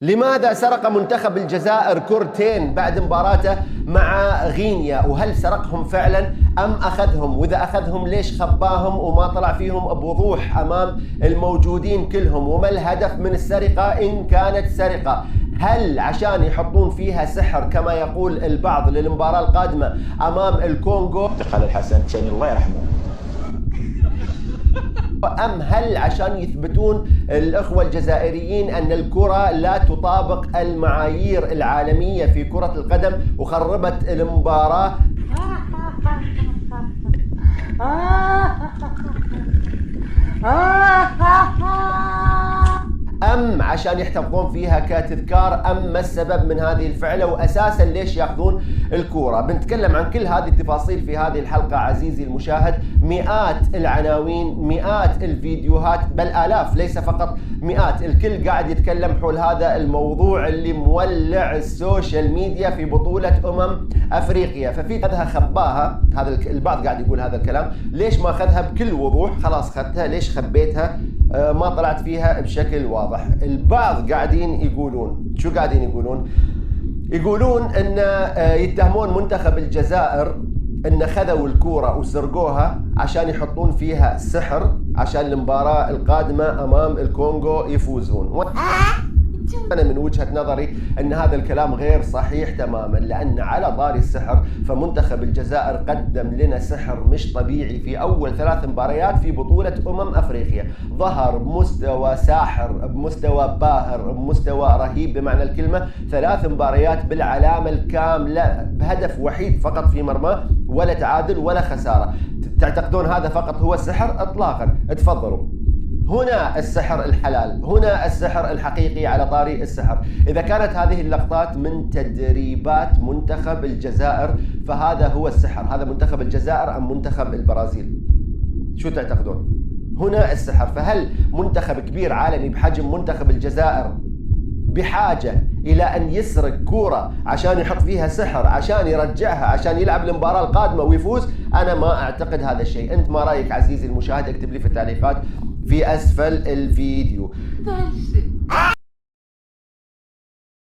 لماذا سرق منتخب الجزائر كرتين بعد مباراته مع غينيا؟ وهل سرقهم فعلا أم أخذهم؟ وإذا أخذهم ليش خباهم وما طلع فيهم بوضوح أمام الموجودين كلهم؟ وما الهدف من السرقة إن كانت سرقة؟ هل عشان يحطون فيها سحر كما يقول البعض للمباراة القادمة أمام الكونغو؟ انتقل الحسن تشاني الله يرحمه. أم هل عشان يثبتون الأخوة الجزائريين أن الكرة لا تطابق المعايير العالمية في كرة القدم وخربت المباراة؟ أم عشان يحتفظون فيها كتذكار؟ أم ما السبب من هذه الفعلة؟ وأساسا ليش يأخذون الكورة؟ بنتكلم عن كل هذه التفاصيل في هذه الحلقة عزيزي المشاهد. مئات العناوين، مئات الفيديوهات، بل آلاف، ليس فقط مئات. الكل قاعد يتكلم حول هذا الموضوع اللي مولع السوشيال ميديا في بطولة أفريقيا. ففي أخذها خباها، هذا البعض قاعد يقول هذا الكلام. ليش ما أخذها بكل وضوح؟ خلاص خذتها، ليش خبيتها؟ ما طلعت فيها بشكل واضح. البعض قاعدين يقولون، شو قاعدين يقولون؟ يقولون ان يتهمون منتخب الجزائر ان خذوا الكورة وسرقوها عشان يحطون فيها سحر عشان المباراة القادمة امام الكونغو يفوزون. أنا من وجهة نظري أن هذا الكلام غير صحيح تماما، لأن على طاري السحر فمنتخب الجزائر قدم لنا سحر مش طبيعي في أول 3 مباريات في بطولة أفريقيا. ظهر بمستوى ساحر، بمستوى باهر، بمستوى رهيب بمعنى الكلمة. 3 مباريات بالعلامة الكاملة بهدف وحيد فقط في مرماه، ولا تعادل ولا خسارة. تعتقدون هذا فقط هو السحر؟ إطلاقا. تفضلوا، هنا السحر الحلال، هنا السحر الحقيقي على طاري السحر. إذا كانت هذه اللقطات من تدريبات منتخب الجزائر فهذا هو السحر. هذا منتخب الجزائر أم منتخب البرازيل؟ شو تعتقدون؟ هنا السحر. فهل منتخب كبير عالمي بحجم منتخب الجزائر بحاجة إلى أن يسرق كورة عشان يحط فيها سحر عشان يرجعها عشان يلعب المباراة القادمة ويفوز؟ أنا ما أعتقد هذا الشيء. أنت ما رأيك عزيزي المشاهد؟ اكتب لي في التعليقات في أسفل الفيديو.